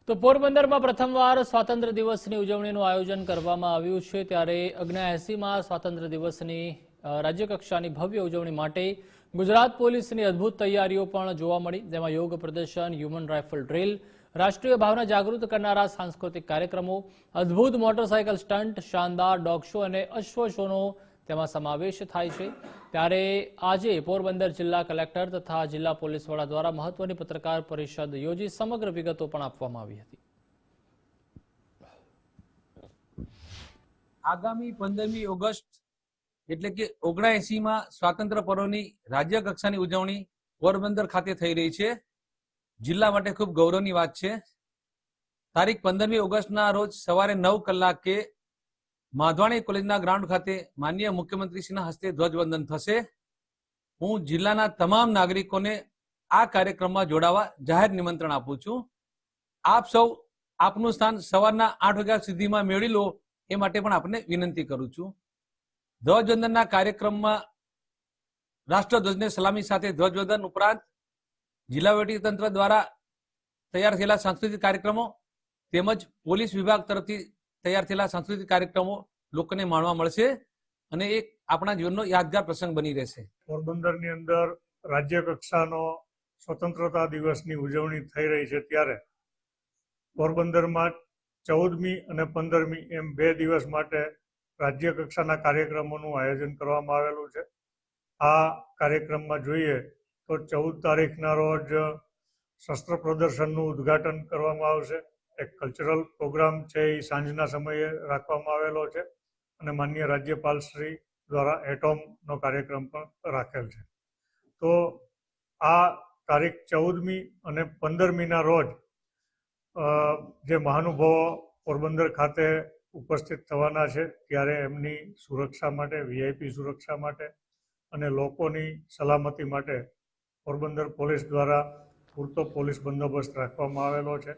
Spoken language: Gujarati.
તો પોરબંદરમાં પ્રથમવાર સ્વાતંત્ર્ય દિવસની ઉજવણીનું આયોજન કરવામાં આવ્યું છે ત્યારે 79માં સ્વાતંત્ર્ય દિવસની રાજ્યકક્ષાની ભવ્ય ઉજવણી માટે ગુજરાત પોલીસની અદ્ભુત તૈયારીઓ પણ જોવા મળી, જેમાં યોગ પ્રદર્શન, હ્યુમન રાઇફલ ડ્રીલ, રાષ્ટ્રીય ભાવના જાગૃત કરનારા સાંસ્કૃતિક કાર્યક્રમો, અદ્ભુત મોટરસાયકલ સ્ટન્ટ, શાનદાર ડોગ શો અને અશ્વ શોનો તેમાં સમાવેશ થાય છે। ત્યારે આજે પોરબંદર જિલ્લા કલેક્ટર તથા જિલ્લા પોલીસ વડા દ્વારા મહત્વની પત્રકાર પરિષદ યોજી સમગ્ર વિગતો પણ આપવામાં આવી હતી। આગામી 15મી ઓગસ્ટ એટલે કે 79માં સ્વાતંત્ર્ય પર્વની રાજ્ય કક્ષાની ઉજવણી પોરબંદર ખાતે થઈ રહી છે। જિલ્લા માટે ખૂબ ગૌરવની વાત છે। તારીખ 15મી ઓગસ્ટના રોજ સવારે 9 કલાકે માધવાણી કોલેજના ગ્રાઉન્ડ ખાતે માનનીય મુખ્યમંત્રીશ્રીના હસ્તે ધ્વજવંદન થશે। હું જિલ્લાના તમામ નાગરિકોને આ કાર્યક્રમમાં જોડાવા જાહેર નિમંત્રણ આપું છું। આપ સૌ આપનું સ્થાન સવારના 8 વાગ્યા સુધીમાં મેળવી લો એ માટે પણ આપને વિનંતી કરું છું। ધ્વજવંદનના કાર્યક્રમમાં રાષ્ટ્રધ્વજને સલામી સાથે ધ્વજવંદન ઉપરાંત જિલ્લા વહીવટીતંત્ર દ્વારા તૈયાર થયેલા સાંસ્કૃતિક કાર્યક્રમો તેમજ પોલીસ વિભાગ તરફથી તૈયાર થયેલા સાંસ્કૃતિક કાર્યક્રમો લોકોને માણવા મળશે અને એક આપણા જીવનનો યાદગાર પ્રસંગ બની રહેશે। પોરબંદરની અંદર રાજ્ય કક્ષાનો સ્વતંત્રતા દિવસની ઉજવણી થઈ રહી છે ત્યારે પોરબંદરમાં 14મી અને 15મી એમ 2 દિવસ માટે રાજ્ય કક્ષાના કાર્યક્રમોનું આયોજન કરવામાં આવેલું છે। આ કાર્યક્રમમાં જોઈએ તો 14 તારીખના રોજ શસ્ત્ર પ્રદર્શનનું ઉદ્ઘાટન કરવામાં આવશે। એક કલ્ચરલ પ્રોગ્રામ છે એ સાંજના સમયે રાખવામાં આવેલો છે અને માનનીય રાજ્યપાલ શ્રી દ્વારા એટોમનો કાર્યક્રમ પણ રાખેલ છે। તો આ તારીખ 14મી અને 15મીના રોજ જે મહાનુભાવો પોરબંદર ખાતે ઉપસ્થિત થવાના છે ત્યારે એમની સુરક્ષા માટે, વીઆઈપી સુરક્ષા માટે અને લોકોની સલામતી માટે પોરબંદર પોલીસ દ્વારા પૂરતો પોલીસ બંદોબસ્ત રાખવામાં આવેલો છે।